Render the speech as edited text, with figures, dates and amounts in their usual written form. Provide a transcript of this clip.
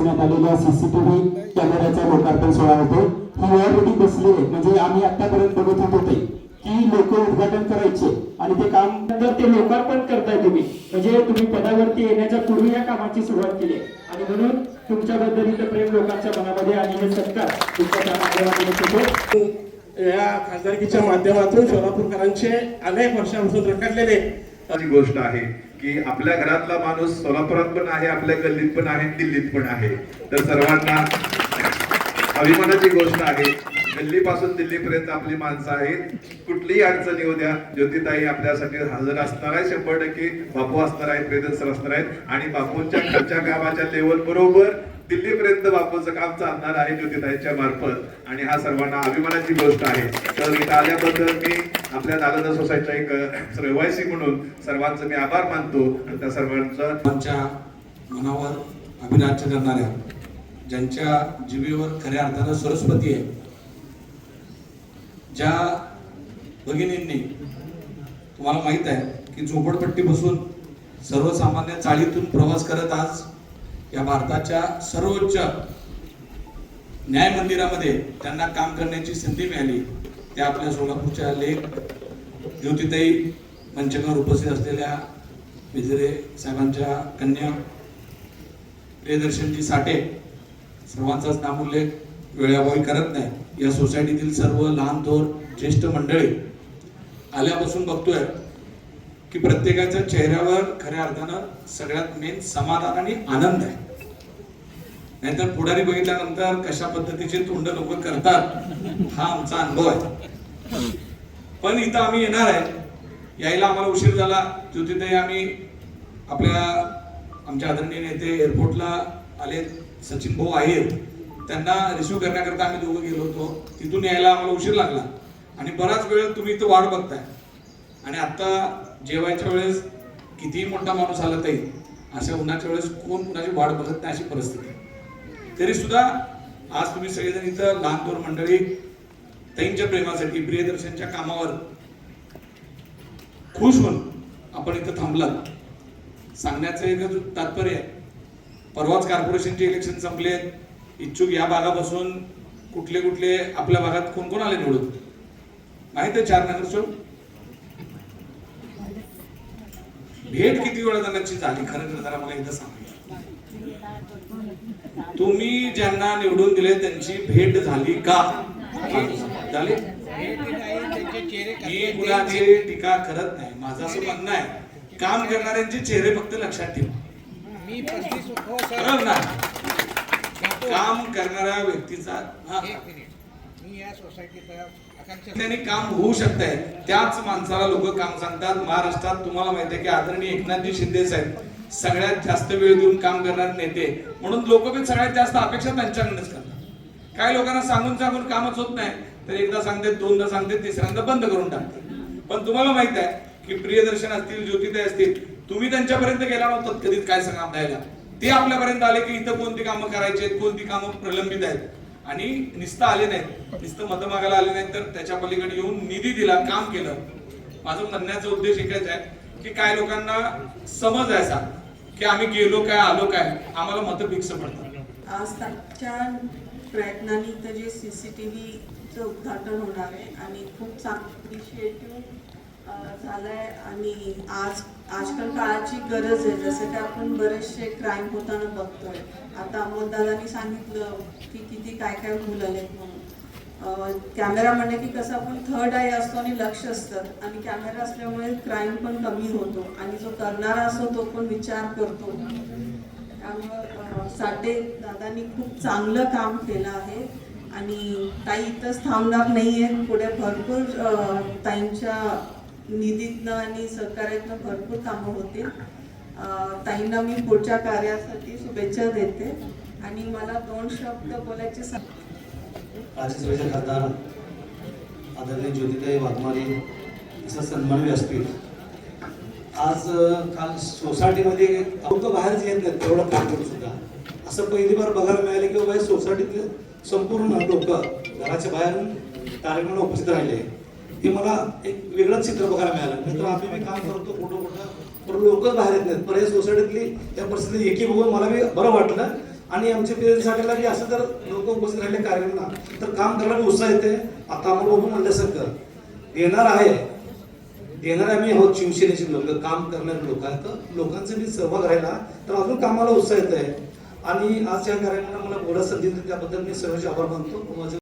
आलेल्या सीसीटीव्ही कॅमेऱ्याचा लोकार्पण सोहळा होतो. ही वेळापट्टी बसली आहे म्हणजे आम्ही आतापर्यंत बघत होतो की लोक उद्घाटन करायचे आणि ते काम तर ते लोकार्पण करताय तुम्ही म्हणजे तुम्ही पदावरती येण्याच्या पूर्वी या कामाची सुरुवात केली आहे आणि म्हणून तुमच्याबद्दल इथं प्रेम लोकांच्या मनामध्ये आणि हे सत्कार तुमच्या होतो. या खासदारकीच्या माध्यमातून सोलापूरकरांचे अनेक वर्षांपासून रखडलेले गोष्ट आहे की आपल्या घरातला माणूस सोलापुरात पण आहे, आपल्या गल्लीत पण आहे, दिल्लीत पण आहे. तर सर्वांना अभिमानाची गोष्ट आहे. गल्लीपासून दिल्लीपर्यंत आपली माणसं आहेत. कुठलीही अडचण येऊ द्या, ज्योतिताई आपल्यासाठी हजर असणार आहे. 100% बापू असणार आहेत, प्रियदर्शन असणार आहेत आणि बापूंच्या खालच्या गावाच्या लेवल बरोबर दिल्लीपर्यंत बापूंचं काम चालणार आहे ज्योतिताईच्या मार्फत आणि हा सर्वांना अभिमानाची गोष्ट आहे. तर इथं आल्याबद्दल मी आपल्या नालंदा सोसायटीचा एक रहिवासी म्हणून सर्वांचं मी आभार मानतो आणि त्या सर्वांच्या मनावर अभिराज्य करणाऱ्या, ज्यांच्या जिभेवर खऱ्या अर्थानं सरस्वती आहे, ज्या भगिनींनी तुम्हाला माहित आहे की झोपडपट्टी बसून सर्वसामान्य चाळीतून प्रवास करत आज या भारताच्या सर्वोच्च न्याय मंदिरामध्ये त्यांना काम करण्याची संधी मिळाली. त्या आपल्या सोलापूरच्या लेख ज्योतिताई मंचकावर उपस्थित असलेल्या विजरे साहेबांच्या कन्या प्रियदर्शनजी साठे, सर्वांचाच नामोल्लेख वेळाभावी करत नाही. या सोसायटीतील सर्व लहान थोर ज्येष्ठ मंडळी आल्यापासून बघतोय की प्रत्येकाच्या चेहऱ्यावर खऱ्या अर्थानं सगळ्यात मेन समाधान आणि आनंद आहे. नाहीतर पुढारी बघितल्यानंतर कशा पद्धतीचे तोंड लोक करतात हा आमचा अनुभव आहे. पण इथं आम्ही येणार आहे, यायला आम्हाला उशीर झाला. ज्योतिताई आम्ही आमच्या आदरणीय नेते एअरपोर्टला आले, सचिन भाऊ आहेत, त्यांना रिसिव्ह करण्याकरता आम्ही दोघं गेलो होतो. तिथून यायला आम्हाला उशीर लागला आणि बराच वेळ तुम्ही इथं वाट बघताय आणि आता जेवायच्या वेळेस कितीही मोठा माणूस आला तरी अशा उन्हाच्या वेळेस कोण कुणाची वाट बघत नाही अशी परिस्थिती. तरी सुद्धा आज तुम्ही सगळेजण इथं लहान थोर मंडळी ताईंच्या प्रेमासाठी, प्रियदर्शनच्या कामावर खुश होऊन आपण इथं थांबलात. सांगण्याचं एक तात्पर्य आहे, परवाच कॉर्पोरेशनचे इलेक्शन संपलेत. इच्छुक या भागापासून कुठले कुठले आपल्या भागात कोण कोण आले निवडून माहित आहे? 4 नगरसेवक. भेट किती वेळा त्यांची झाली खरं तर जरा मला एकदा सांगा. तुम्ही ज्यांना निवडून दिले त्यांची भेट झाली का? झाली? मी कुणाची टीका करत नाही. माझं असं म्हणणं आहे, काम करणाऱ्यांचे चेहरे फक्त लक्षात ठेवा. काम करणाऱ्या व्यक्तीचा त्यांनी काम होऊ शकतंय त्याच माणसाला लोक काम सांगतात. महाराष्ट्रात तुम्हाला माहिती आहे की आदरणीय एकनाथजी शिंदे साहेब सगळ्यात जास्त वेळ देऊन काम करणारे नेते म्हणून लोक पण सगळ्यात जास्त अपेक्षा त्यांच्याकडूनच करतात. काही लोकांना सांगून सांगून कामच होत नाही, तर एकदा सांगते, दोनदा सांगते, तिसऱ्यांदा बंद करून टाकते. पण तुम्हाला माहित आहे की प्रियदर्शन असतील, ज्योतिताई असतील, तुम्ही त्यांच्यापर्यंत गेला नव्हतात कधीच काय सांगा द्यायला. ते आपल्यापर्यंत आले की इथं कोणती कामं करायची आहेत, कोणती कामं प्रलंबित आहेत आणि नुसतं आले नाहीत, नुसतं मतं मागायला आले नाहीत, तर त्याच्या पलीकडे येऊन निधी दिला, काम केलं. माझं म्हणण्याचा उद्देश एकच आहे की काय लोकांना समज आहे असा की आम्ही गेलो काय आलो काय, आम्हाला मतं फिक्स पडतात. आज त्यांच्या प्रयत्नांनी तर जे सीसीटीव्हीचं उद्घाटन होणार आहे आणि खूप चांगलं इनिशिएटिव्ह झालंय आणि आजकाल काळाची गरज आहे. जसं की आपण बरेचसे क्राईम होताना बघतोय. आता अमोलदादांनी सांगितलं की किती काय काय भूल आलेत म्हणून. कॅमेरा म्हणजे की कसं आपण थर्ड आय असतो आणि लक्ष असतं आणि कॅमेरा असल्यामुळे क्राईम पण कमी होतो आणि जो करणारा असतो तो पण विचार करतो. त्यामुळं साठे दादांनी खूप चांगलं काम केलं आहे आणि ताई इथंच थांबणार नाही आहे. पुढे भरपूर ताईंच्या निधीतनं आणि सहकार्यातनं भरपूर कामं होतील. ताईंना मी पुढच्या कार्यासाठी शुभेच्छा देते आणि मला 2 शब्द बोलायचे. राज्यसभेचे खासदार आदरणीय ज्योतिताई वाघमारे असं सन्मान व्यासपीठ आज काल सोसायटीमध्ये लोक बाहेरच येत नाहीत तेवढं काम करून सुद्धा. असं पहिली बार बघायला मिळाले की बाबा सोसायटीतले संपूर्ण लोक घराच्या बाहेर कार्यक्रमाला उपस्थित राहिले. हे मला एक वेगळंच चित्र बघायला मिळालं. मित्र आम्ही मी काम करतो कुठं कुठं पण लोकच बाहेर येत नाहीत. पण या सोसायटीतली त्या परिस्थिती एकी बघून मला बी बरं वाटलं आणि आमच्या पेरेंट्ससाठी की असं जर लोक उपस्थित राहिले कार्यक्रमला तर काम करायला उत्साह येते. आता आपण बघून म्हणल्यासारखं देणारे आम्ही आहोत. शिवसेनेचे लोक, काम करणारे लोक आहेत. तर लोकांचा मी सहभाग राहिला तर अजून कामाला उत्साह येत आहे. आणि आज या कार्यक्रमाला मला बोलायला संधी दिली त्याबद्दल मी सर्वांचे आभार मानतो. माझे